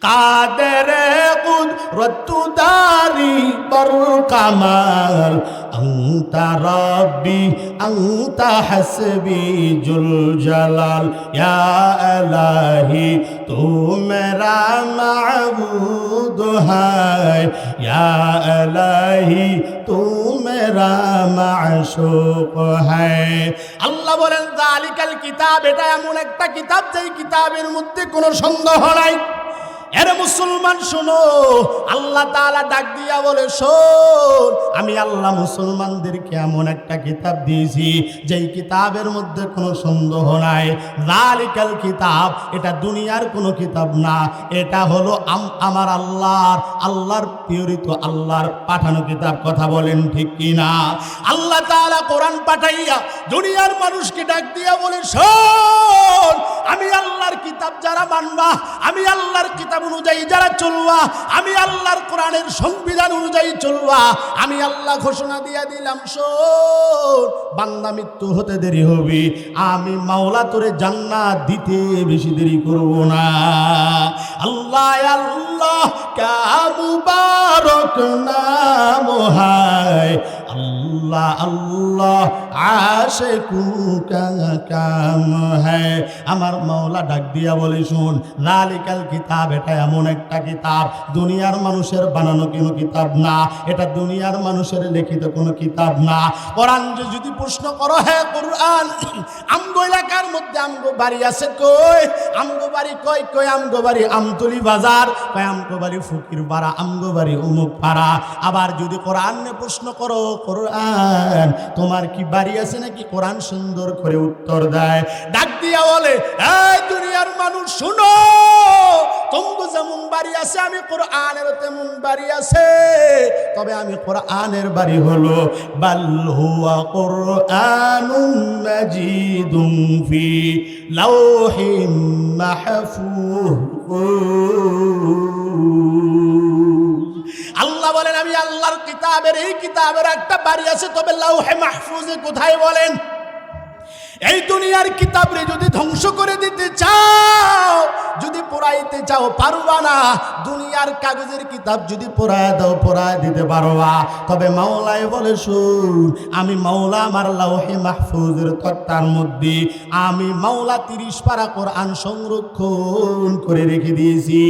কাদের কুদরত দারি বর কামাল আনতা রব্বি আনতা হাসবি জুল জালাল ইয়া ইলাহি তু মেরা মাবুদ হায় ইয়া ইলাহি তু মেরা মাশউক হায়। আল্লাহ বলেন যালিকাল কিতাব, এটা এমন একটা কিতাব যেই কিতাবের মধ্যে কোনো সন্দেহ নাই। এরে মুসলমান শোনো, আল্লাহ তাআলা ডাক দিয়া বলে শোন, আমি আল্লাহ মুসলমানদেরকে এমন একটা কিতাব দিয়েছি যেই কিতাবের মধ্যে কোনো সন্দেহ নাই। যালিকাল কিতাব, এটা দুনিয়ার কোনো কিতাব না, এটা হলো আমার আল্লাহর প্রেরিত, আল্লাহর পাঠানো কিতাব। কথা বলেন ঠিক কিনা? আল্লাহ তাআলা কোরআন পাঠাইয়া দুনিয়ার মানুষকে ডাক দিয়া বলে শোন, আমি আল্লাহর কিতাব যারা মানবা, আমি আল্লাহর কিতাব অনুযায়ী যারা চলবা, আমি আল্লাহর কোরআনের সংবিধান অনুযায়ী চলবা, আমি আল্লাহ ঘোষণা দিয়া দিলাম শোন, বান্দা মৃত্যু হতে দেরি হবে, আমি মাওলা তোরে জান্নাত দিতে বেশি দেরি করব না। আল্লাহ আল্লাহ কা মুবারক নাম হায়, আল্লাহ আল্লাহ আশিকু কা কাম হ্যায়। আমার মাওলা ডাক দিয়া বলে শোন, যালিকাল কিতাব, এটা এমন একটা কিতাব, দুনিয়ার মানুষের বানানো কোনো কিতাব না, এটা দুনিয়ার মানুষের লিখিত কোনো কিতাব না। কোরআন যদি প্রশ্ন করো, হ্যাঁ কোরআন আমগো এলাকার মধ্যে আমগো বাড়ি আছে কই? আমগো বাড়ি কই? কই আমগো বাড়ি আমতলি বাজার, কই আমগো বাড়ি ফকির পাড়া, আমগো বাড়ি অমুক পাড়া। আবার যদি কোরআন প্রশ্ন করো, কোরআন তোমার কি বাড়ি আছে নাকি? কোরআন সুন্দর করে উত্তর দেয়, ডাক দিয়া বলে এই দুনিয়ার মানুষ শুনো, তোমার যেমন বাড়ি আছে আমি কোরআনের তেমন বাড়ি আছে, তবে আমি কোরআনের বাড়ি হলো বাল হুয়া কুরআনুম মাজিদুম ফি লাওহিম মাহফুজ। আল্লাহ বলেন আমি আল্লাহর কিতাবের, এই কিতাবের একটা বাড়ি আছে, তবে লাওহে মাহফুজে কোথায় বলেন? এই দুনিয়ার কিতাবরে যদি ধ্বংস করে দিতে চাও, যদি পোড়াইতে চাও পারবা না। দুনিয়ার কাগজের কিতাব যদি পোড়ায় দাও, পোড়ায় দিতে পারবা, তবে মাওলাই বলে শুন, আমি মাওলা আমার লাওহে মাহফুজের তক্তার মধ্যে আমি মাওলা 30 পারা কোরআন সংরক্ষণ করে রেখে দিয়েছি।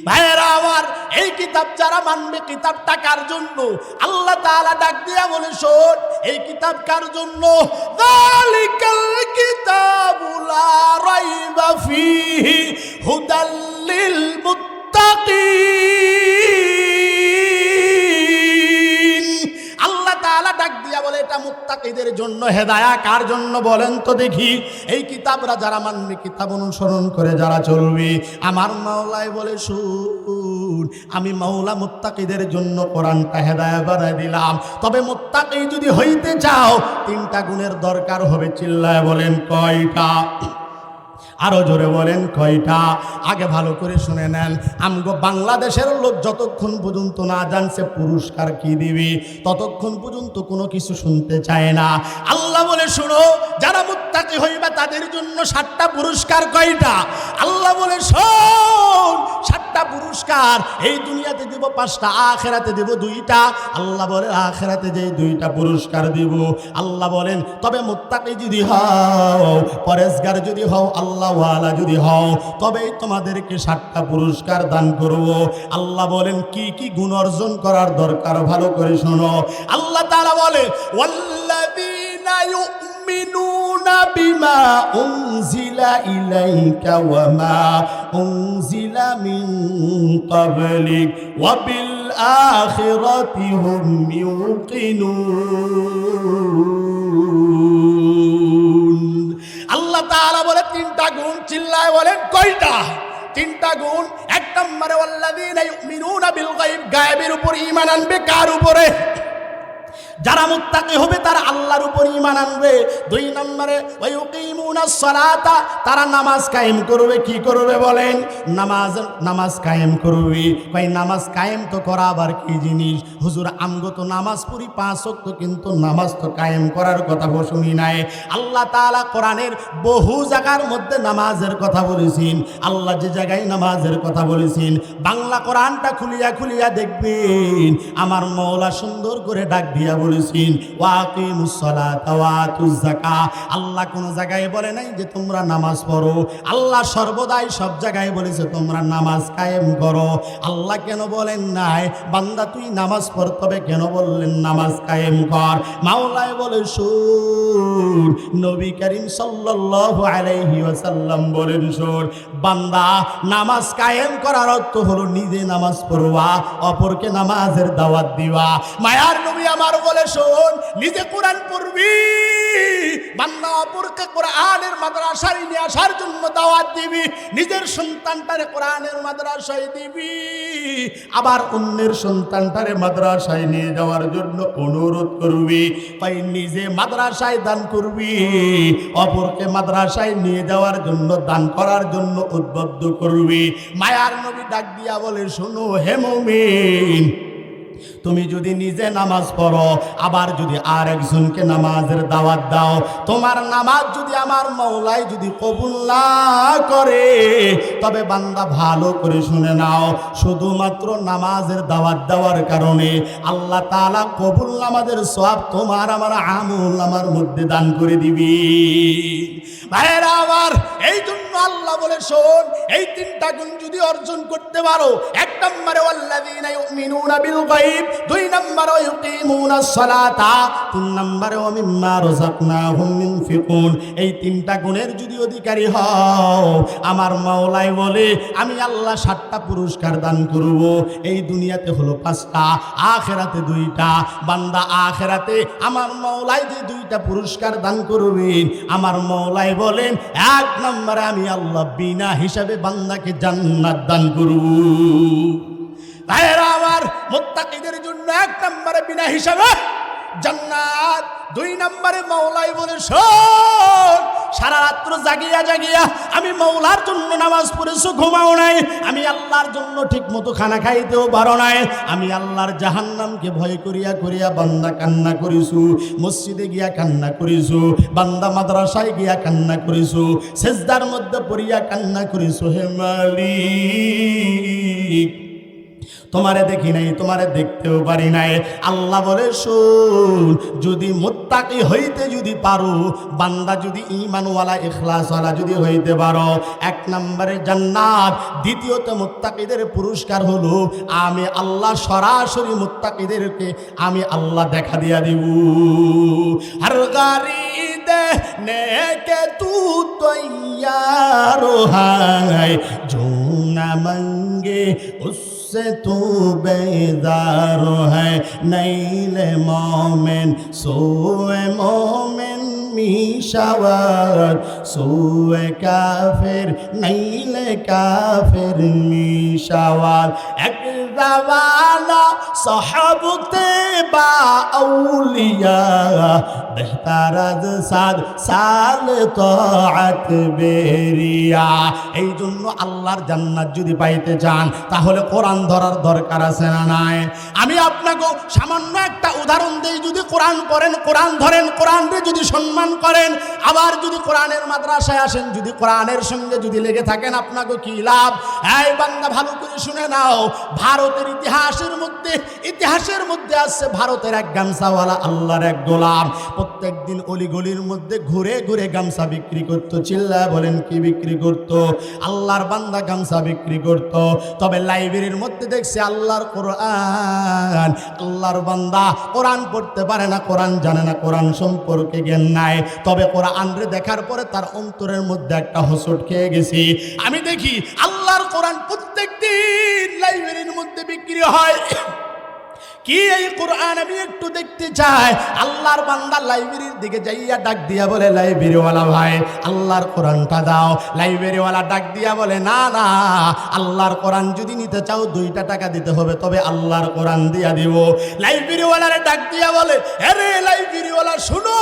ভাইয়েরা আমার, এই কিতাব যারা মানবে, কিতাবটা কার জন্য? আল্লাহ তাআলা ডাক দিয়া বলে শোন, এই কিতাব কার জন্য? যালিকাল কিতাবু লা রাইবা ফীহি হুদাল লিল মুত্তাকিন। আল্লাহ তাআলা ডাক দিয়া বলে এটা মুত্তাকিদের জন্য, হেদায়েত কার জন্য বলেন তো দেখি? এই কিতাবরা যারা মানবে, কিতাব অনুসরণ করে যারা চলবে, আমার মাওলাই বলে শুন, আমি মাওলা মুত্তাকিদের জন্য কোরআনটা হেদায়েত বানায় দিলাম। তবে মুত্তাকি যদি হইতে চাও 3টা গুণের দরকার হবে। চিল্লায় বলেন কয়টা? আরো জোরে বলেন কয়টা? আগে ভালো করে শুনে নেন, আমগো বাংলাদেশের লোক যতক্ষণ পর্যন্ত না জানছে পুরস্কার কি দিবে, ততক্ষণ পর্যন্ত কোনো কিছু শুনতে চায় না। আল্লাহ বলে শুনো, যারা মুত্তাকি হইবে তাদের জন্য 7টা পুরস্কার। কয়টা? আল্লাহ বলে শোন, 7টা পুরস্কার। এই দুনিয়াতে দিব 5টা, আখিরাতে দিব 2টা। আল্লাহ বলে আখিরাতে যেই 2টা পুরস্কার দিব, আল্লাহ বলেন তবে মুত্তাকি যদি হও, পরেজগার যদি হও, আল্লাহ ওয়ালা যদি হও, তবেই তোমাদেরকে 7টা পুরস্কার দান করব। আল্লাহ বলেন কি কি গুণ অর্জন করার দরকার, ভালো করে শোনো। আল্লাহ তাআলা বলে ওয়াল্লাযীনা ইউমিনুনা বিমা উনজিলা ইলাইকা ওয়া মা উনজিলা মিন ক্বাবলিক ওয়া বিল আখিরাতি হুম ইউকিনুন। আল্লাহ তাআলা বলে 3টা গুণ। চিল্লায় বলেন কয়টা? 3টা গুণ। 1 নম্বরে ওয়াল্লাযীনা ইউমিনুনা বিল গায়ব, গায়বের উপর ঈমান আনবে। কার উপরে? যারা মুত্তাকি হবে তারা আল্লাহর উপর ঈমান আনবে। 2 নম্বরে ওয়ায়ুকিমুনাস সালাতা, তারা নামাজ কায়েম করবে। কি করবে বলেন? নামাজ কায়েম করবে। কই নামাজ কায়েম তো করা আবার কি জিনিস? হুজুর আমগো তো নামাজ পড়ি 5 ওয়াক্ত, কিন্তু নামাজ তো কায়েম করার কথা শুনি নাই। আল্লাহ তাআলা কোরআনের বহু জায়গার মধ্যে নামাজের কথা বলেছেন। আল্লাহ যে জায়গায় নামাজের কথা বলেছেন, বাংলা কোরআনটা খুলিয়া খুলিয়া দেখবেন আমার মওলা সুন্দর করে ডাক দিয়া বলেছেন ওয়াকিমুস সালাতা ওয়া আতুজ যাকাত। আল্লাহ কোন জায়গায় বলে নাই যে তোমরা নামাজ পড়ো, আল্লাহ সর্বদাই সব জায়গায় বলেছে তোমরা নামাজ কায়েম করো। আল্লাহ কেন বলেন নাই বান্দা তুই নামাজ পড়, তবে কেন বললেন নামাজ কায়েম কর? মাওলায় বলে শুন, নবী করিম সাল্লাল্লাহু আলাইহি ওয়াসাল্লাম বলেন শুন, বান্দা নামাজ কায়েম করার অর্থ হলো নিজে নামাজ পড়বা, অপরকে নামাজের দাওয়াত দিবা। মায়ার নবী আমার বলে শোন, নিজে কোরআন পড়বি, বান্দা অপরকে কোরআনের মাদ্রাসায় নিয়ে আসার জন্য দাওয়াত দিবি, নিজের সন্তানটারে কোরআনের মাদ্রাসায় দিবি, আবার অন্যের সন্তানটারে মাদ্রাসায় নিয়ে যাওয়ার জন্য অনুরোধ করবি। তাই নিজে মাদ্রাসায় দান করবি, অপরকে মাদ্রাসায় নিয়ে যাওয়ার জন্য দান করার জন্য উদ্বুদ্ধ করবি। মায়ার নবী ডাক দিয়া বলে শোনো হে মুমিন, তুমি যদি নিজে নামাজ পড়ো, আবার যদি আর একজনকে নামাজের দাওয়াত দাও, তোমার নামাজ যদি আমার মওলাই যদি কবুল না করে, তবে বান্দা ভালো করে শুনে নাও, শুধুমাত্র নামাজের দাওয়াত দেওয়ার কারণে আল্লাহ তাআলা কবুল নামাজের সওয়াব তোমার আমার আমল আমার মধ্যে দান করে দিবি। ভাইরা আমার, এই জন্য আল্লাহ বলে শোন, এই 3টা গুণ যদি অর্জন করতে পারো, 1 নম্বরে ওয়াল্লাযীনা ইউমিনুনা বিল গায়ব, 2 নম্বরে ইউকিমুনাস সালাতা, 3 নম্বরে ওয়া মিম্মা রাযাকনাহুম ইউনফিকুন। এই 3টা গুণের যদি অধিকারী হও, আমার মাওলাই বলে আমি আল্লাহ 7টা পুরস্কার দান করব। এই দুনিয়াতে হলো 5টা, আখিরাতে 2টা। বান্দা আখিরাতে আমার মাওলাই যে 2টা পুরস্কার দান করবেন, আমার মাওলাই বলেন 1 নম্বরে আমি আল্লাহ বিনা হিসাবে বান্দাকে জান্নাত দান করব। ভাইরা আমার, মুত্তাকিদের জন্য 1 নম্বরে বিনা হিসাবে জান্নাত, 2 নম্বরে মাওলাই বলে শোন, সারা রাত্র জাগিয়া জাগিয়া আমি মাওলার জন্য নামাজ পড়েছো, ঘুমাও নাই, আমি আল্লাহর জন্য ঠিক মতো খানা খাইতেও পারো নাই, আমি আল্লাহর জাহান্নামকে ভয় করিয়া করিয়া বান্দা কান্না করিছো, মসজিদে গিয়া কান্না করিছো, বান্দা মাদ্রাসায় গিয়া কান্না করিছো, সেজদার মধ্যে পড়িয়া কান্না করিছো। হে মালিক, তোমারে দেখি নাই, তোমারে দেখতেও পারি নাই। আল্লাহ বলে শোন, যদি মুত্তাকি হইতে যদি পারো, বান্দা যদি ঈমানওয়ালা ইখলাসওয়ালা যদি হইতে পারো, 1 নম্বরে জান্নাত, দ্বিতীয়ত মুত্তাকিদের পুরস্কার হলো আমি আল্লাহ সরাসরি মুত্তাকিদেরকে আমি আল্লাহ দেখা দিয়া দিব। হর গারি देने के तू तैयार है, जो न मांगे उससे तू बेदार है, नैल मोमिन सोए मोमिन মিশাওয়াত, সোয়ে কাফের নাইলে কাফের মিশাওয়াত, এক জামানা সাহাবতে বা আউলিয়া, বেহতার আজ সাদ সাল তাআত বেরিয়া। এই জন্য আল্লাহর জান্নাত যদি পাইতে চান, তাহলে কোরআন ধরার দরকার আছে না নাই? আমি আপনাকে সামান্য একটা উদাহরণ দেই, যদি কোরআন পড়েন, কোরআন ধরেন, কোরআনকে যদি সম্মান করেন, আবার যদি কোরআনের মাদ্রাসায় আসেন, যদি কোরআনের সঙ্গে যদি লেগে থাকেন, আপনাকে কি লাভ? এই বান্দা ভালো করে শুনে নাও, ভারতের ইতিহাসের মধ্যে আছে ভারতের এক গামছাওয়ালা আল্লাহর এক গোলাম, প্রত্যেকদিন অলিগলির মধ্যে ঘুরে ঘুরে গামছা বিক্রি করত। চিল্লায় বলেন কি বিক্রি করত? আল্লাহর বান্দা গামছা বিক্রি করত। তবে লাইব্রেরির মধ্যে দেখছে আল্লাহর কোরআন, আল্লাহর বান্দা কোরআন পড়তে পারে না, কোরআন জানে না, কোরআন সম্পর্কে জ্ঞান নাই। তবে কোরআন রে দেখার পরে তার অন্তরের মধ্যে একটা হোঁচট খেয়ে গেছি। আমি দেখি আল্লাহর কোরআন প্রত্যেকদিন লাইব্রেরির মধ্যে বিক্রি হয়, কি এই কোরআন আমি একটু দেখতে চাই। আল্লাহর বান্দা লাইব্রেরির দিকে যাইয়া ডাক দিয়া বলে, লাইব্রেরিওয়ালা ভাই আল্লাহর কোরআনটা দাও। লাইব্রেরিওয়ালা ডাক দিয়া বলে, না না, আল্লাহর কোরআন যদি নিতে চাও 2টা টাকা দিতে হবে, তবে আল্লাহর কোরআন দিয়া দিব। লাইব্রেরিওয়ালারে ডাক দিয়া বলে, আরে লাইব্রেরিওয়ালা শুনো,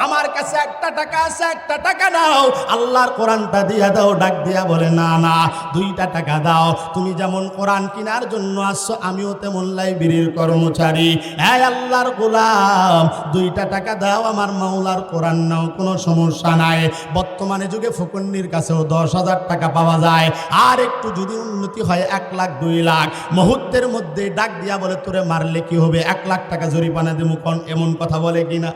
আমার কাছে 1টা টাকা আছে, 1টা টাকা নাও, আল্লাহর কোরআনটা দিয়া দাও। ডাক দিয়া বলে, না না, 2টা টাকা দাও। তুমি যেমন কোরআন কেনার জন্য আসছো, আমিও তেমন লাইব্রেরির কর্মচারী। এই আল্লাহর গোলাম, 2টা টাকা দাও, আমার মাওলার কোরআন নাও, কোনো সমস্যা নাই। বর্তমানে যুগে ফকিন্নির কাছেও 10,000 টাকা পাওয়া যায়, আর একটু যদি উন্নতি হয় 1 লাখ 2 লাখ। মুহূর্তের মধ্যে ডাক দিয়া বলে, তোরে মারলে কি হবে, 1 লাখ টাকা জরিমানা দেবো, এমন কথা বলে কিনা।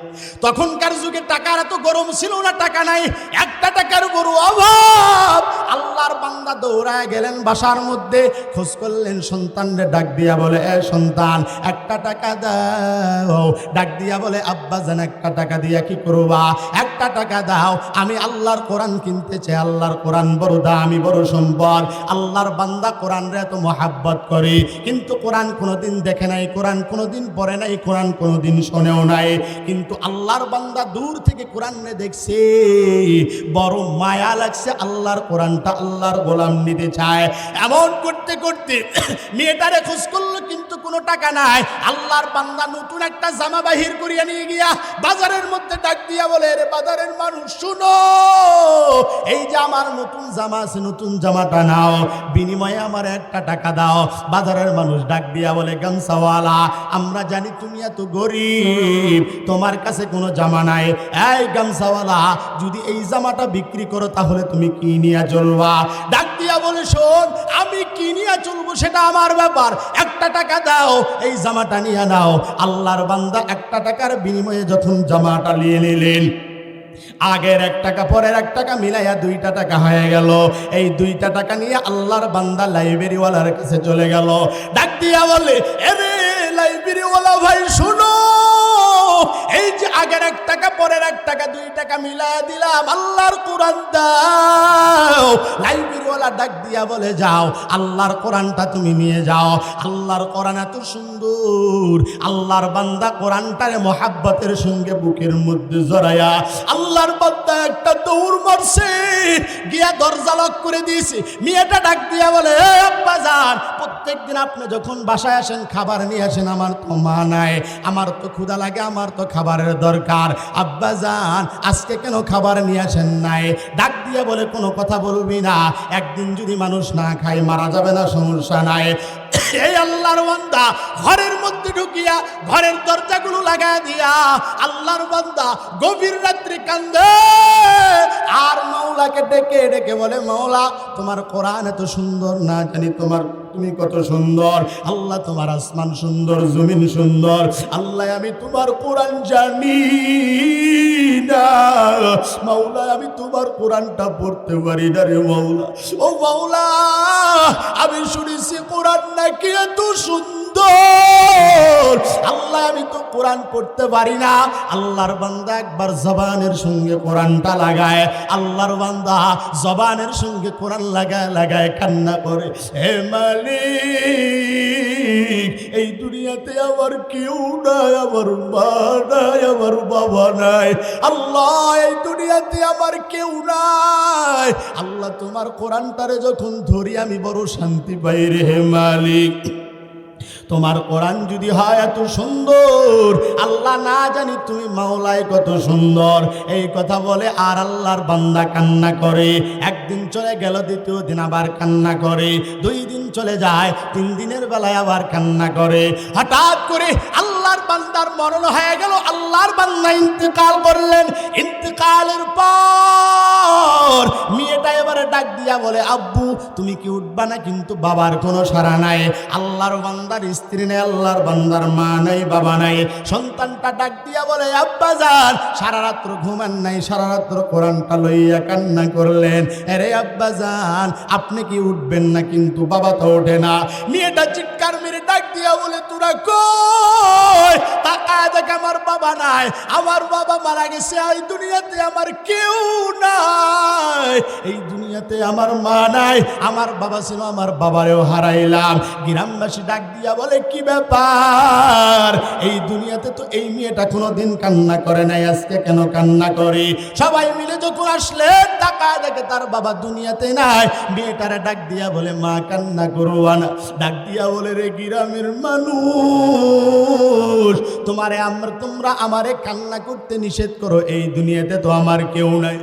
তখনকার যুগে টাকার এত গরম ছিল না, টাকা নাই, 1টা টাকার বড় অভাব। আল্লাহর বান্দা দৌড়ায় গেলেন বাসার মধ্যে, খোঁজ করলেন, সন্তানরে ডাক দিয়া বলে, এ সন্তান 1টা টাকা দাও। ডাক দিয়া বলে, আব্বা জান 1টা টাকা দিয়া কি করবা, 1টা টাকা দাও, আমি আল্লাহর কোরআন কিনতে চাই। আল্লাহর কোরআন বড় দামি, বড় সম্পদ। আল্লাহর বান্দা কোরআনরে এত মহাব্বত করে, কিন্তু কোরআন কোনোদিন দেখে নাই, কোরআন কোনোদিন পড়ে নাই, কোরআন কোনোদিন শোনেও নাই, কিন্তু আল্লাহর বান্দা দূর থেকে কোরআনে দেখছে, বড় মায়া লাগছে, আল্লাহর কোরআনটা আল্লাহর গোলাম নিতে চায়। এমন করতে করতে মেয়েটারে খোঁজ করলো, কিন্তু কোনো টাকা নাই। আল্লাহর বান্দা নতুন একটা জামা বাহির করিয়া নিয়ে গিয়া বাজারের মধ্যে ডাক দিয়া বলে, রে বাজারের মানুষ শুনো, এই যে আমার নতুন জামা আছে, নতুন জামাটা নাও, বিনিময়ে আমার 1টা টাকা দাও। বাজারের মানুষ ডাক দিয়া বলে, গামছাওয়ালা, আমরা জানি তুমি এত গরিব, তোমার কাছে কোনো জামা নাই। এই গামছাওয়ালা, যদি এই জামাটা বিক্রি করো তাহলে তুমি কি নিয়ে চলবা? ডাক দিয়া বলে, শোন, আমি কি নিয়ে চলবো সেটা আমার ব্যাপার, 1টা টাকা দাও, এই জামাটা নিয়ে নাও। আল্লাহর বান্দা 1টা টাকার বিনিময়ে যখন জামাটা নিয়ে নিলেন, আগের 1 টাকা পরের 1 টাকা মিলাইয়া 2টা টাকা হয়ে গেল। এই 2টা টাকা নিয়ে আল্লাহর বান্দা লাইব্রেরিওয়ালার কাছে চলে গেল। ডাক দিয়া বলে, এরে লাইব্রেরিওয়ালা ভাই শুনো, এই যে আগের 1 টাকা পরের 1 টাকা 2 টাকা মিলাইয়া দিলাম, আল্লাহর কোরআন দাও। লাইব্রেরিওয়ালা ডাক দিয়া বলে, যাও, আল্লাহর কোরআনটা তুমি নিয়ে যাও। আল্লাহর কোরআন এত সুন্দর, আল্লাহর বান্দা কোরআনটারে মহাব্বতের সঙ্গে বুকের মধ্যে জড়ায়া আল্লাহর বান্দা একটা দৌড় মারছে, গিয়া দরজা লক করে দিয়েছে। মেয়েটা ডাক দিয়া বলে, এ আব্বা জান, প্রত্যেকদিন আপনি যখন বাসায় আসেন খাবার নিয়ে আসেন, আমার তো মা নাই, আমার তো ক্ষুধা লাগে, আমার তো খাবারের দরকার। আব্বা জান, আজকে কেন খাবার নিয়ে আসেন নাই? ডাক দিয়া বলে, কোনো কথা বলবি না, একদিন যদি মানুষ না খায় মারা যাবে না, সমস্যা নাই। এই আল্লাহর বান্দা ঘরের মধ্যে ঢুকিয়া ঘরের দরজাগুলো লাগায় দিয়া আল্লাহর বান্দা গভীর রাত্রি কান্দে, আর মাওলাকে ডেকে ডেকে বলে, মাওলা, তোমার কোরআন এত সুন্দর, না জানি তুমি কত সুন্দর। আল্লাহ, তোমার আসমান সুন্দর, জমিন সুন্দর। আল্লাহ, আমি তোমার কোরআন জানি না, মাওলা, আমি তোমার কোরআনটা পড়তে পারি না রে মাওলা। ও মাওলা, আমি শুনেছি কোরআন নাকি এত সুন্দর। আল্লাহ, আমি তো কোরআন পড়তে পারি না। আল্লাহর বান্দা একবার জবানের সঙ্গে কোরআনটা লাগায়, আল্লাহর বান্দা জবানের সঙ্গে কোরআন লাগায় লাগায় কান্না করে, হে মালিক, এই দুনিয়াতে আমার কেউ নাই, আমার মা নাই, আমার বাবা নাই। আল্লাহ, এই দুনিয়াতে আমার কেউ নাই। আল্লাহ, তোমার কোরআনটারে যখন ধরি আমি বড় শান্তি পাই রে হে মালিক। তোমার কোরআন যদি হয় এত সুন্দর, আল্লাহ, না জানি তুমি মাওলায় কত সুন্দর। এই কথা বলে আর আল্লাহর বান্দা কান্না করে। একদিন চলে গেল, দ্বিতীয় দিন আবার কান্না করে, 2 দিন চলে যায়, 3 দিনের বেলায় আবার কান্না করে। হঠাৎ করে আল্লাহর বান্দার মরণ হয়ে গেল, আল্লাহর বান্দা ইন্তেকাল করলেন। ইন্তেকালের পর মেয়েটা এবারে ডাক দিয়া বলে, আব্বু, তুমি কি উঠবা না? কিন্তু বাবার কোনো সাড়া নাই। আল্লাহর বান্দার স্ত্রী নেই, আল্লাহর বান্দার মা নাই, বাবা নাই। সন্তানটা ডাক দিয়া বলে, আব্বা জান, সারা রাত্র ঘুমান নাই, সারা রাত্র কোরআনটা লইয়া কান্না করলেন। আরে আব্বা জান, আপনি কি উঠবেন না? কিন্তু বাবা তো ওঠে না। মেয়েটা চিৎকার মেরে ডাক দিয়া বলে, তোরা কই? তাকায় দেখে আমার বাবা নাই, আমার বাবা মারা গেছে, এই দুনিয়াতে আমার কেউ নাই, এই দুনিয়াতে আমার মা নাই, আমার বাবা ছিল, আমার বাবারেও হারাইলাম। গ্রামবাসী ডাক দিয়া বলে কি ব্যাপার, এই দুনিয়াতে তো এই মেয়েটা কোনোদিন কান্না করে নাই, আজকে কেন কান্না করে? সবাই মিলে যখন আসলেন তাকায় দেখে তার বাবা দুনিয়াতে নাই। মেয়েটারে ডাক দিয়া বলে মা কান্না করবা না। ডাক দিয়া বলে রে গ্রামের মানুষ, তোমরা আমারে কান্না করতে নিষেধ করো, এই দুনিয়াতে তো আমার কেউ নাই।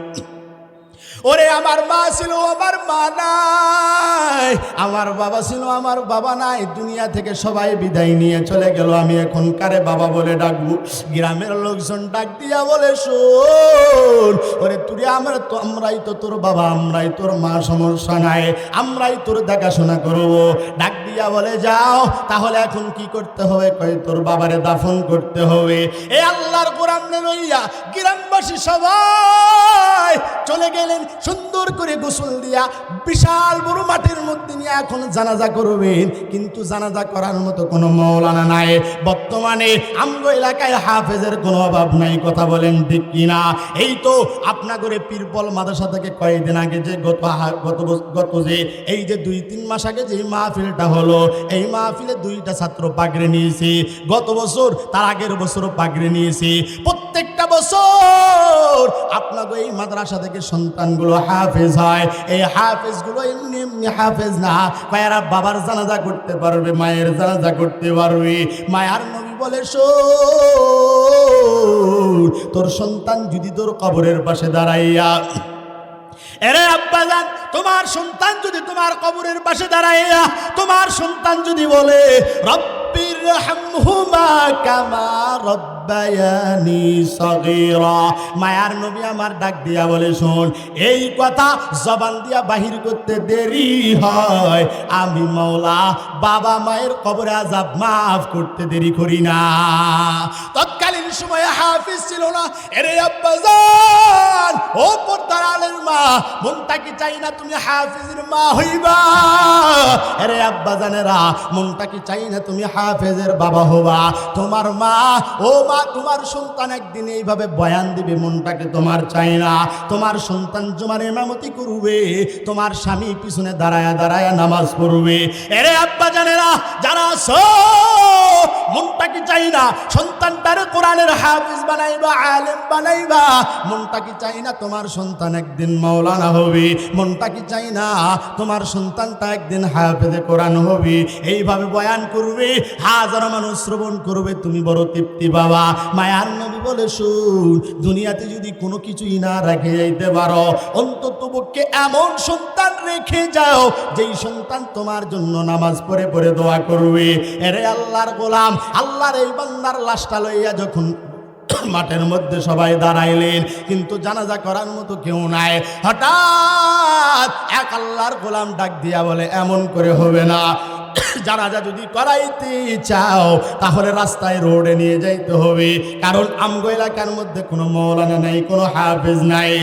ওরে আমার মা ছিল, আমার মা নাই, আমার বাবা ছিল, আমার বাবা নাই, দুনিয়া থেকে সবাই বিদায় নিয়ে চলে গেল, আমি এখন কারে বাবা বলে ডাকবো? গ্রামের লোকজন ডাক দিয়া বলে শোন, ওরে তুই আমরাই তো তোর বাবা, আমরাই তোর মা, সমস্যা নাই, আমরাই তোর দেখাশোনা করবো। ডাক দিয়া বলে যাও, তাহলে এখন কি করতে হবে? কয় তোর বাবারে দাফন করতে হবে। এ আল্লাহর কোরআন লইয়া গ্রামবাসী সবাই চলে গেলেন, সুন্দর করে গোসল দিয়া বিশাল বড় মাঠের মধ্যে নিয়ে এখন জানাজা করবেন। কিন্তু জানাজা করার মতো কোনো মাওলানা নাই। বর্তমানে আমগো এলাকায় হাফেজের কোনো অভাব নাই, কথা বলেন ঠিক কিনা? এই তো আপনাগরে পীরপল মাদ্রাসা থেকে কয়েকদিন আগে যে গত যে এই যে 2-3 মাস আগে যে মাহফিলটা হলো, এই মাহফিলে 2টা ছাত্র পাগড়ি নিয়েছে। গত বছর, তার আগের বছরও পাগড়ি নিয়েছে। প্রত্যেকটা বছর আপনাকে এই মাদ্রাসা থেকে সন্তানগুলো হাফেজ হয়। এই হাফেজগুলো এমনি এমনি হাফেজ না, কয়েরা বাবার জানাজা করতে পারবে, মায়ের জানাজা করতে পারবে। মায়ার নবী বলে শোন, তোর সন্তান যদি তোর কবরের পাশে দাঁড়াইয়া, এরে আব্বাজান, তোমার সন্তান যদি তোমার কবরের পাশে দাঁড়াইয়া তোমার সন্তান যদি বলে রব্বির হামহুমা কামা রব্বায়ানি সগীরা, মায়ার নবী আমার ডাক দিয়া বলে শোন, এই কথা জবান দিয়া বাহির করতে দেরি হয়, আমি মাওলা বাবা মায়ের কবরে আযাব মাফ করতে দেরি করি না। তৎকালীন সময়ে হাফিজ ছিল না। এরে আব্বাজান, ও পর্দার আলের মা, মনটা কি চাই না তুমি হাফিজের মা হইবা? আরে আব্বা জানেরা, মনটা কি চাই না তুমি হাফেজের বাবা হবা? তোমার মা, ও মা, তোমার সন্তান একদিন এইভাবে বয়ান দিবে, মনটাকে তোমার চাই না? তোমার সন্তান জুমার ইমামতি করবে, তোমার স্বামী পিছনে দাঁড়ায়া দাঁড়ায়া নামাজ পড়বে। আরে আব্বা জানেরা, যারা আছো, মনটা কি চাই না সন্তানটারে কোরআনের হাফিজ বানাইবা, আলেম বানাইবা? মনটা কি চাই না তোমার সন্তান একদিন মাওলানা হবে? মনটা কি চাই না তোমার সন্তানটা একদিন হাফেজে কোরআন হবে? এইভাবে বয়ান করবে, হাজারো মানুষ শ্রবণ করবে, তুমি বড় তৃপ্তি বাবা। মায়ার নবী বলে শুন, দুনিয়াতে যদি কোনো কিছুই না রেখে যাইতে পারো, অন্তত পক্ষে এমন সন্তান রেখে যাও যেই সন্তান তোমার জন্য নামাজ পড়ে পড়ে দোয়া করবে। এরে আল্লাহর গোলাম, আল্লাহর এই বান্দার লাশটা লইয়া যখন মাঠের মধ্যে সবাই দাঁড়াইলেন, কিন্তু জানাজা করার মতো কেউ নাই। হঠাৎ এক আল্লাহর গোলাম ডাক দিয়া বলে এমন করে হবে না, জানাজা যদি করাইতে চাও তাহলে রাস্তায় রোডে নিয়ে যাইতে হবে, কারণ আমগো এলাকার মধ্যে কোনো মাওলানা নাই, কোনো হাফেজ নাই।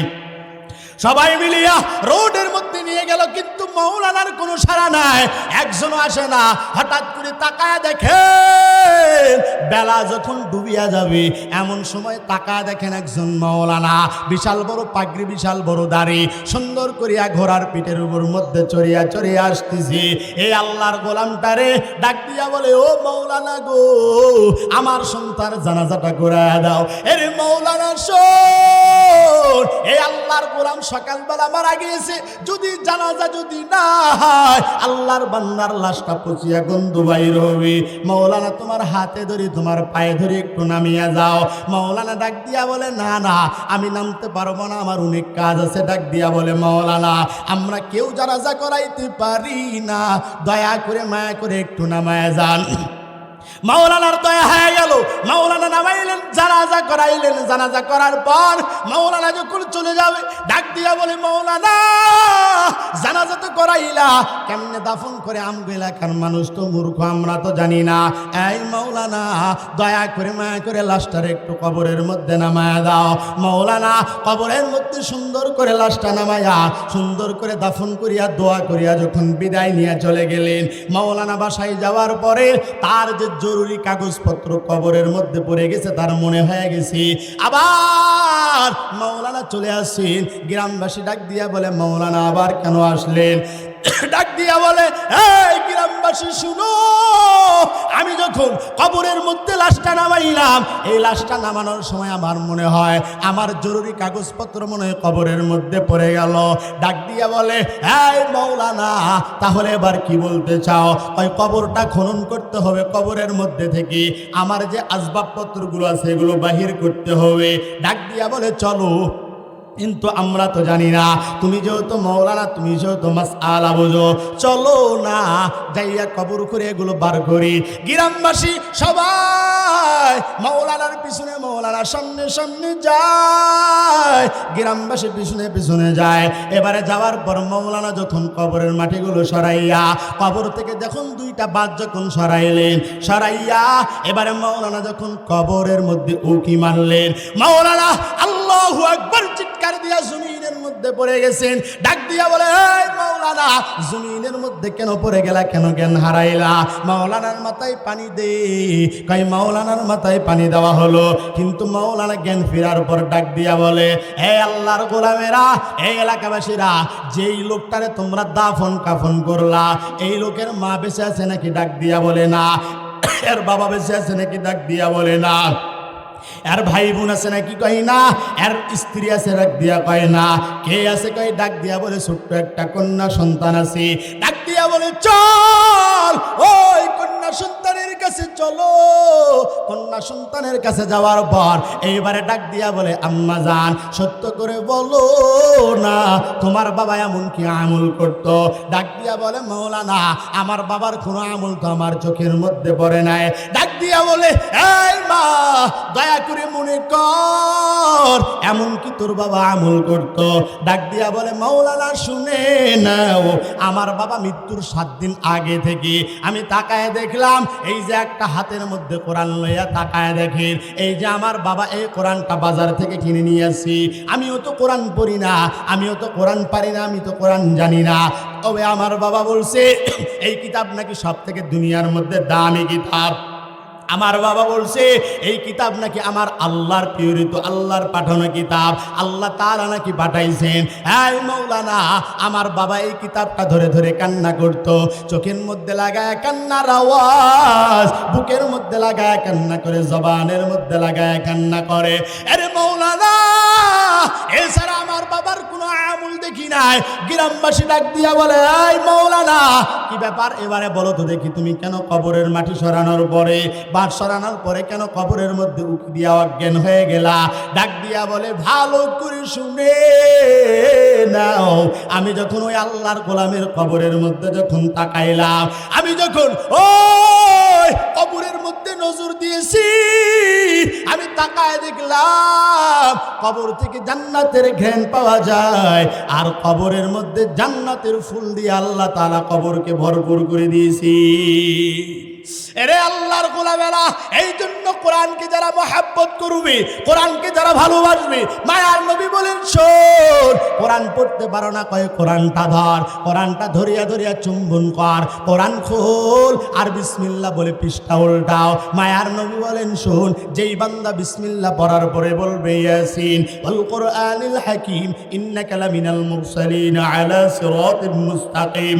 সবাই মিলিয়া রোডের মধ্যে নিয়ে গেল, কিন্তু মাওলানার কোনো সাড়া নাই, একজনও আসে না। হঠাৎ করে তাকায় দেখেন বেলা যখন ডুবিয়া যাবে, এমন সময় তাকায় দেখেন একজন মাওলানা, বিশাল বড় পাগড়ি, বিশাল বড় দাড়ি, সুন্দর করিয়া ঘোড়ার পিঠের উপর মধ্যে চড়িয়া চড়িয়া আসতেছে। এই আল্লাহর গোলামটারে ডাক দিয়া বলে, ও মাওলানা গো, আমার সন্তান জানাজাটা করায়া দাও। এরে মাওলানা শোন, এই আল্লাহর গোলাম সকালবেলা মারা গিয়েছে, যদি জানাজা যদি না হয় আল্লাহর বান্দার লাশটা পচিয়া গন্ধ বাইর হবে। মাওলানা তোমার হাতে ধরি, তোমার পায়ে ধরে একটু নামিয়া যাও। মাওলানা ডাক দিয়া বলে না না, আমি নামতে পারবো না, আমার অনেক কাজ আছে। ডাক দিয়া বলে মাওলানা, আমরা কেউ জানাজা করাইতে পারি না, দয়া করে মায়া করে একটু নামায়া যান। মাওলানার দয়া হয়ে গেল, মাওলানা নামাইলেন, জানাজা করাইলেন। জানাজা করার পর মাওলানা যখন চলে যাবে, ডাক দিয়া বলে মাওলানা, জানাজা তো করাইলা, কেমনে দাফন করে? আমগো এলাকার মানুষ তো মূর্খ, আমরা তো জানি না। এই মাওলানা, দয়া করে মায়া করে লাশটার একটু কবরের মধ্যে নামায়া দাও। মাওলানা কবরের মধ্যে সুন্দর করে লাশটা নামায়া সুন্দর করে দাফন করিয়া দোয়া করিয়া যখন বিদায় নিয়ে চলে গেলেন, মাওলানা বাসায় যাওয়ার পরে তার যে জরুরি কাগজপত্র কবরের মধ্যে পড়ে গেছে, তার মনে হয়ে গেছে। আবার মাওলানা চলে আসছেন। গ্রামবাসী ডাক দিয়া বলে, মাওলানা আবার কেন আসলেন? ডাক দিয়া বলে, এই গ্রামবাসী শুনো, আমি যখন কবরের মধ্যে লাশটা নামাইলাম, এই লাশটা নামানোর সময় আমার মনে হয় আমার জরুরি কাগজপত্র মনে হয় কবরের মধ্যে পড়ে গেল। ডাক দিয়া বলে, এই মাওলানা তাহলে এবার কি বলতে চাও? ওই কবরটা খনন করতে হবে, কবরের মধ্যে থেকে আমার যে আসবাবপত্রগুলো আছে এগুলো বাহির করতে হবে। ডাক দিয়া বলে, চলো। কিন্তু আমরা তো জানি না, তুমি যেহেতু মাওলানা, তুমি যেহেতু মাসআলা বুঝো, চলো না যাইয়া কবর করে এগুলো বার করি। গ্রামবাসী সবাই মাওলানার পিছনে, মাওলানার সামনে সামনে যায়, গ্রামবাসী পিছনে পিছনে যায়। এবারে যাওয়ার পর মাওলানা যখন কবরের মাটিগুলো সরাইয়া, কবর থেকে যখন দুইটা বাদ যখন সরাইয়া এবারে মাওলানা যখন কবরের মধ্যে উকি মারলেন, মাওলানা আল্লাহু আকবার চিৎকার দিয়া জমিনের মধ্যে পড়ে গেছেন। ডাক দিয়া বলে, এই মাওলানা জমিনের মধ্যে কেন পড়ে গেলা, কেন জ্ঞান হারাইলা? মাওলানার মাথায় পানি দে। কই মাওলানার মাথায় পানি দেওয়া হলো, কিন্তু মাওলানা জ্ঞান ফেরার পর ডাক দিয়া বলে, হে আল্লাহর গোলামেরা, এই এলাকাবাসীরা, যেই লোকটারে তোমরা দাফন কাফন করলা, এই লোকের মা বেঁচে আছে নাকি? ডাক দিয়া বলে না। এর বাবা বেঁচে আছে নাকি? ডাক দিয়া বলে না। এর ভাই বোন আছে নাকি? কই না। এর স্ত্রী আছে? ডাক দিয়া কয় না। কে আছে? কই ডাক দিয়া বলে ছোট্ট একটা কন্যা সন্তান আছে। ডাক দিয়া বলে, চল ওই কন্যা সন্তানের কাছে চলো। কন্যা সন্তানের কাছে যাওয়ার পর এইবারে ডাক দিয়া বলে, আম্মা জান সত্য করে বলো না, তোমার বাবা এমন কি আমল করত? ডাক দিয়া বলে, মাওলানা আমার বাবার কোনো আমল তো আমার চোখের মধ্যে পড়ে নাই। ডাক দিয়া বলে, এই মা দয়া করে মনে কর, এমন কি তোর বাবা আমল করত? ডাক দিয়া বলে, মাওলানা শুনে নাও, আমার বাবা মৃত্যুর 7 দিন আগে থেকে আমি তাকায় দেখলাম, এই যে একটা হাতের মধ্যে কোরআন লইয়া তাকায় দেখেন, এই যে আমার বাবা এই কোরআনটা বাজার থেকে কিনে নিয়ে আসি। আমিও তো কোরআন পড়ি না, আমিও তো কোরআন পারি না, আমি তো কোরআন জানি না, তবে আমার বাবা বলছে এই কিতাব নাকি সব থেকে দুনিয়ার মধ্যে দামি কিতাব। আমার বাবা বলছে এই কিতাব নাকি আমার আল্লাহর প্রেরিত, আল্লাহর পাঠানো কিতাব, আল্লাহ তাআলা নাকি পাঠাইছেন। এই মাওলানা আমার বাবা এই কিতাবটা ধরে ধরে কান্না করত, চোখের মধ্যে লাগায় কান্নার আওয়াজ, বুকের মধ্যে লাগায় কান্না করে, জবানের মধ্যে লাগায় কান্না করে। আরে মাওলানা এছাড়া আমার বাবার কোনো আমল দেখি নাই। গ্রামবাসী ডাক দিয়া বলে, এই মাওলানা কি ব্যাপার? এবারে বলো তো দেখি, তুমি কেন কবরের মাটি সরানোর পরে, বাঁশ সরানোর পরে কেন কবরের মধ্যে উকি দিয়া অজ্ঞান হয়ে গেলা? ডাক দিয়া বলে, ভালো করে শুনে নাও, আমি যখন ওই আল্লাহর গোলামের কবরের মধ্যে যখন তাকাইলাম, আমি যখন ওই কবরের মধ্যে নজর দিয়েছি, আমি তাকায় দেখলাম কবর থেকে জান্নাতের ঘ্রাণ পাওয়া যায়, আর কবরের মধ্যে জান্নাতের ফুল দিয়ে আল্লাহ তাআলা কবরকে ভরপুর করে দিয়েছি। এরে আল্লাহর গোলামেরা, এই জন্য কোরআনকে যারা মহব্বত করবে, কোরআনকে যারা ভালোবাসবে, মায়ার নবী বলেন, শোন কোরআন পড়তে পারো না, কয় কোরআনটা ধর, কোরআনটা ধরিয়া ধরিয়া চুম্বন কর, কোরআন খোল আর বিসমিল্লাহ বলে পৃষ্ঠা উল্টাও। মায়ার নবী বলেন, শোন যেই বান্দা বিসমিল্লাহ পড়ার পরে বলবে, ইয়াসিন ওয়াল কুরআনিল হাকীম ইন্নাকা লামিনাল মুরসালিন আলা সিরাতিম মুস্তাকিম,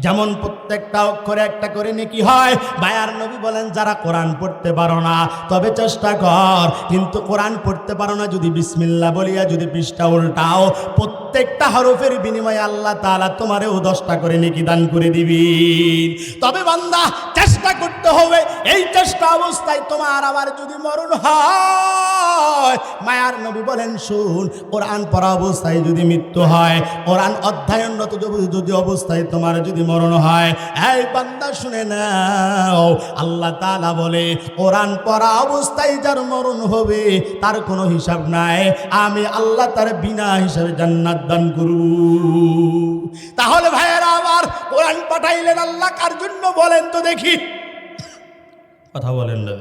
যেমন প্রত্যেকটা অক্ষরে একটা করে নেকি হয়। মায়ার নবী বলেন, যারা কোরআন পড়তে পারো না তবে চেষ্টা কর, কিন্তু কোরআন পড়তে পারো না যদি বিসমিল্লাহ বলিয়া যদি পৃষ্ঠা উল্টাও, প্রত্যেকটা হরফের বিনিময়ে আল্লাহ তাআলা তোমারেও 10টা করে নেকি দান করে দিবেন। তবে বান্দা চেষ্টা করতে হবে, এই চেষ্টা অবস্থায় তোমার আবার যদি মরণ হয়, মায়ার নবী বলেন, শুন কোরআন পড়া অবস্থায় যদি মৃত্যু হয়, কোরআন অধ্যয়নরত যদি অবস্থায় তোমার যদি মরণ হয়, এই বান্দা শুনে নাও, আল্লাহ তাআলা বলে কোরআন পড়া অবস্থায় যার মরণ হবে তার কোনো হিসাব নাই, আমি আল্লাহ তার বিনা হিসাবে জান্নাত দান করব। তাহলে ভাইয়েরা আমার, কোরআন পাঠাইলেন আল্লাহ কার জন্য বলেন তো দেখি? কথা বলেন না।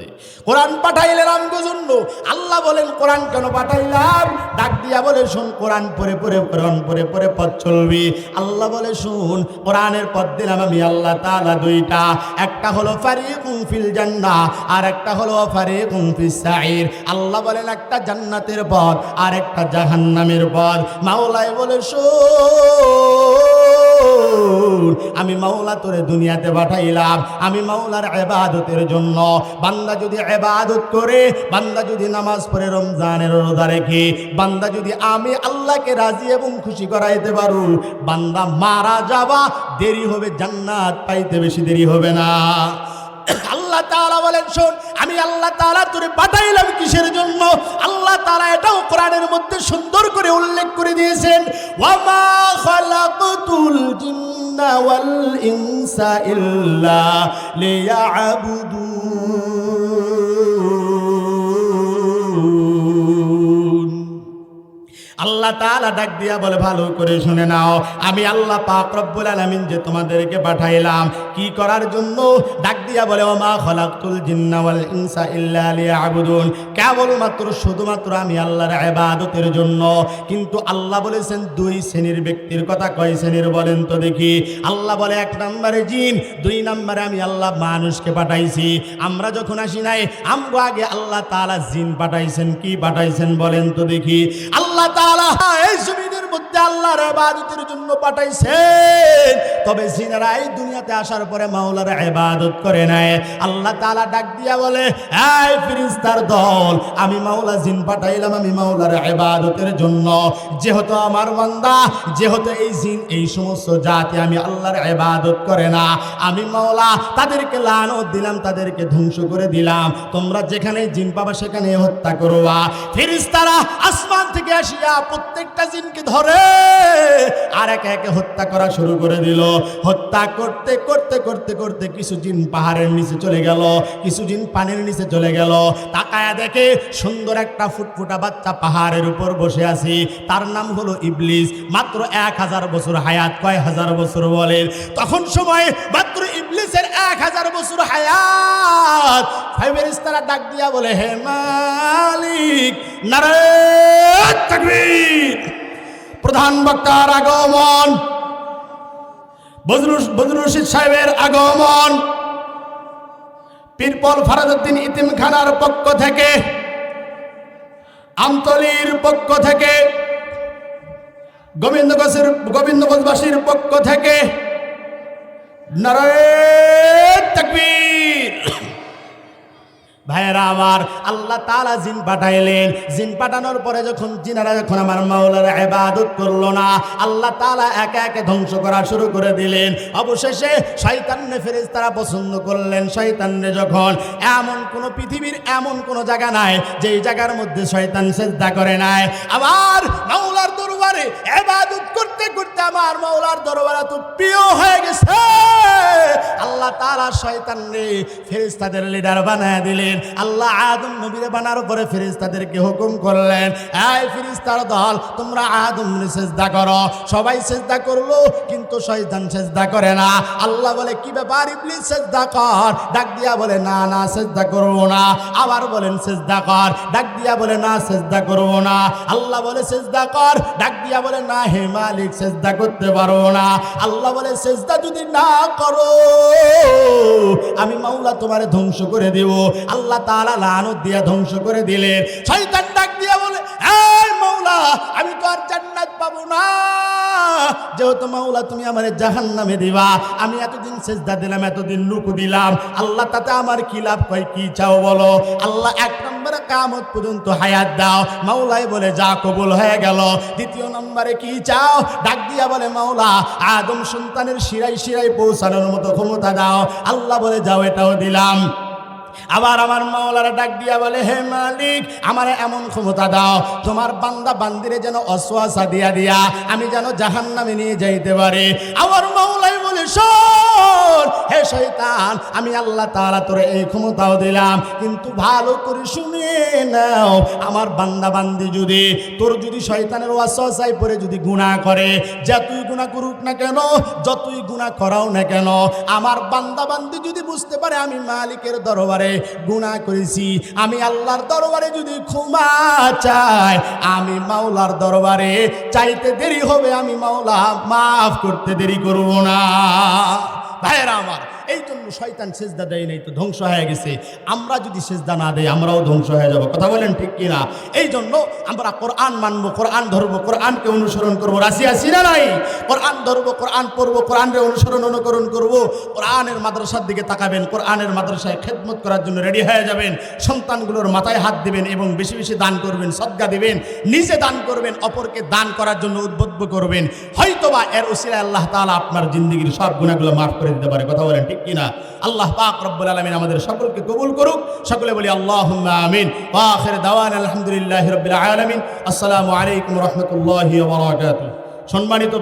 কোরআন পাঠাইলেন আমগো জন্য। আল্লাহ বলেন কোরআন কেন পাঠাইলাম? ডাক দিয়া বলে শুন, কোরআন পড়ে পড়ে কোরআন পড়ে পড়ে পথ চলবি। আল্লাহ বলে শুন, কোরআনের পথ দিলাম আমি আল্লাহ তাআলা দুইটা, একটা হলো ফারিকুম ফিল জান্নাহ আর একটা হলো ফারিকুম ফিস সাঈর। আল্লাহ বলেন একটা জান্নাতের পথ আর একটা জাহান্নামের পথ। মাওলাই বলে শুন, আমি মাওলা তোরে দুনিয়াতে পাঠাইলাম, আমি মাওলার ইবাদতের জন্য। বান্দা যদি ইবাদত করে, বান্দা যদি নামাজ পড়ে, রমজানের রোজা রেখে, বান্দা যদি আমি আল্লাহকে রাজি এবং খুশি করাইতে পারো, বান্দা মারা যাওয়া দেরি হবে, জান্নাত পাইতে বেশি দেরি হবে না। আল্লাহ তাআলা বলেন শোন, আমি আল্লাহ তাআলা তোরে পাঠাইলাম কিসের জন্য? আল্লাহ তাআলা এটাও কোরআনের মধ্যে সুন্দর করে উল্লেখ করে দিয়েছেন, ওয়ামা খালাকতুল জিন্না ওয়াল ইনসা ইল্লা লিয়াবুদুন। আল্লাহ তাআলা ডাক দিয়া বলে ভালো করে শুনে নাও, আমি আল্লাহ পাক রব্বুল আলামিন যে তোমাদেরকে পাঠাইলাম কি করার জন্য? ডাক দিয়া বলে ওমা খালাকতুল জিন্না ওয়াল ইনসা ইল্লা লিয়াবুদুন, কেবলমাত্র শুধুমাত্র আমি আল্লাহর ইবাদতের জন্য। কিন্তু আল্লাহ বলেছেন দুই শ্রেণীর ব্যক্তির কথা। কয় শ্রেণীর বলেন তো দেখি? আল্লাহ বলে এক নম্বরে জিন, দুই নম্বরে আমি আল্লাহ মানুষকে পাঠাইছি। আমরা যখন আসি নাই, আমগো আগে আল্লাহ তাআলা জিন পাঠাইছেন। কি পাঠাইছেন বলেন তো দেখি? আল্লাহ তাআলা এই জমিনের মধ্যে আল্লাহর ইবাদতের জন্য পাঠাইছেন। তবে জিনেরা এই দুনিয়াতে আসার পরে মাওলার ইবাদত করে নাই। আল্লাহ তাআলা ডাক দিয়া বলে, এই ফেরেশতার দল, আমি মাওলা জিন পাঠাইলাম আমি মাওলার ইবাদতের জন্য। যেহেতু আমার বান্দা, যেহেতু এই জিন এই সমস্ত জাতি আমি আল্লাহর ইবাদত করে না, আমি মাওলা তাদেরকে লানত দিলাম, তাদেরকে ধ্বংস করে দিলাম। তোমরা যেখানে জিন পাবা সেখানে হত্যা করবা। ফেরেশতারা আসমান থেকে আসিয়া প্রত্যেকটা জিনকে ধরে আর একে একে হত্যা করা শুরু করে দিল। হত্যা করতে করতে করতে করতে কিছু জিন পাহাড়ের নিচে চলে গেল, কিছু জিন পানির নিচে চলে গেল। তাকায়া দেখে সুন্দর একটা ফুটফুটা বাচ্চা পাহাড়ের উপর বসে আছে। তার নাম হলো ইবলিস। মাত্র 1000 বছর হায়াত। কয় হাজার বছর বলেন? তখন সময় মাত্র ইবলিসের 1000 বছর হায়াত। ফেরেশতারা ডাক দিয়া বলে, হে মালিক, নারে তাকবীর। প্রধান বক্তার আগমন, বজলুর রশিদ সাহেবের আগমন, পীরপল ফরাজউদ্দিন ইতিমখানার পক্ষ থেকে, আমতলির পক্ষ থেকে, গোবিন্দগঞ্জবাসীর পক্ষ থেকে নারে তাকবীর। ভাইয়েরা আমার, আল্লাহ তাআলা জিন পাঠাইলেন। জিন পাঠানোর পরে যখন জিনারা যখন আমার মাওলার ইবাদত করলো না, আল্লাহ তাআলা একে একে ধ্বংস করা শুরু করে দিলেন। অবশেষে শয়তানরে ফেরেশতারা পছন্দ করলেন। শয়তানরে যখন, এমন কোন পৃথিবীর এমন কোন জায়গা নাই যেই জায়গার মধ্যে শয়তান সিজদা করে নাই। আমার মাওলার দরবারে ইবাদত করতে করতে আমার মাওলার দরবারে তো প্রিয় হয়ে গেছে। আল্লাহ তাআলা শয়তানরে ফেরেশতাদের লিডার বানায় দিলেন। আল্লাহ আদম নবীরে বানার পরে ফেরেশতাদেরকে হুকুম করলেন, এই ফেরেশতার দল, তোমরা আদমরে সিজদা করো। সবাই সিজদা করলো, কিন্তু শয়তান সিজদা করে না। আল্লাহ বলে, কি ব্যাপার ইবলিস, সিজদা কর। ডাক দিয়া বলে, না না সিজদা করব না। আবার বলেন সিজদা কর। ডাক দিয়া বলে, না সিজদা করব না। আল্লাহ বলে সিজদা কর। ডাক দিয়া বলে, না হে মালিক, সিজদা করতে পারবো না। আল্লাহ বলে, সিজদা যদি না করো আমি মাওলা তোমারে ধ্বংস করে দেব। আল্লাহ তাআলা লানত দিয়া ধ্বংস করে দিলেন। শয়তান ডাক দিয়া বলে, এই মাওলা, আমি তো আর জান্নাত পাবো না, যেহেতু মাওলা তুমি আমারে জাহান্নামে দিবা। আমি এতদিন সিজদা দিলাম, এতদিন রুকু দিলাম, আল্লাহ তাতে আমার কি লাভ? কয় কি চাও বলো? আল্লাহ এক নম্বরে কিয়ামত পর্যন্ত হায়াত দাও। মাওলাই বলে, যা কবুল হয়ে গেল। দ্বিতীয় নম্বরে কি চাও? ডাক দিয়া বলে, মাওলা আদম সন্তানের শিরায় শিরায় পৌঁছানোর মতো ক্ষমতা দাও। আল্লাহ বলে, যাও, এটাও দিলাম। আবার আমার মাওলারা ডাক দিয়া বলে, হে মালিক, আমার এমন ক্ষমতা দাও তোমার বান্দা বান্দিরে যেন অসওয়াসা দিয়া দিয়া আমি যেন জাহান্নামে নিয়ে যাইতে পারে। আমার মাওলাই বলে, শোন হে শয়তান, আমি আল্লাহ তাআলা তোরে এই ক্ষমতাও দিলাম, কিন্তু ভালো করে শুনে নাও, আমার বান্দা বান্দি যদি তোর যদি শয়তানের ওয়াসওয়াসায় পড়ে যদি গুনাহ করে, যতই গুনাহ করুক না কেন, যতই গুনাহ করাও না কেন, আমার বান্দা বান্দি যদি বুঝতে পারে আমি মালিকের দরবারে গুনাহ করেছি, আমি আল্লাহর দরবারে যদি ক্ষমা চাই, আমি মাওলার দরবারে চাইতে দেরি হবে, আমি মাওলা মাফ করতে দেরি করব না। ভাইয়েরা আমার, এই জন্য শয়তান সেজদা দেয় নাই তো ধ্বংস হয়ে গেছে। আমরা যদি সেজদা না দেই আমরাও ধ্বংস হয়ে যাব। কথা বলেন ঠিক কিনা? এই জন্য আমরা কোরআন মানবো, কোরআন ধরবো, কোরআনকে অনুসরণ করবো। রাশি আসি না নাই? কোরআন ধরবো, কোরআন পড়বো, কোরআনের অনুকরণ করবো। কোরআনের মাদ্রাসার দিকে তাকাবেন, কোরআনের মাদ্রাসায় খেদমত করার জন্য রেডি হয়ে যাবেন। সন্তানগুলোর মাথায় হাত দিবেন এবং বেশি বেশি দান করবেন, সদকা দিবেন, নিজে দান করবেন, অপরকে দান করার জন্য উদ্বুদ্ধ করবেন। হয়তোবা এর উসিলায় আল্লাহ তাআলা আপনার জিন্দেগীর সব গুনাহগুলো মাফ করে দিতে পারে। কথা বলেন ঠিক কিনা? আল্লাহ পাক রব্বুল আলামিন আমাদের সকলকে কবুল করুক। সকলে বলি আল্লাহুম্মা আমিন। ওয়া আখির দাওয়ানা আলহামদুলিল্লাহি রাব্বিল আলামিন। আসসালামু আলাইকুম ওয়া রাহমাতুল্লাহি ওয়া বারাকাতুহু। সম্মানিত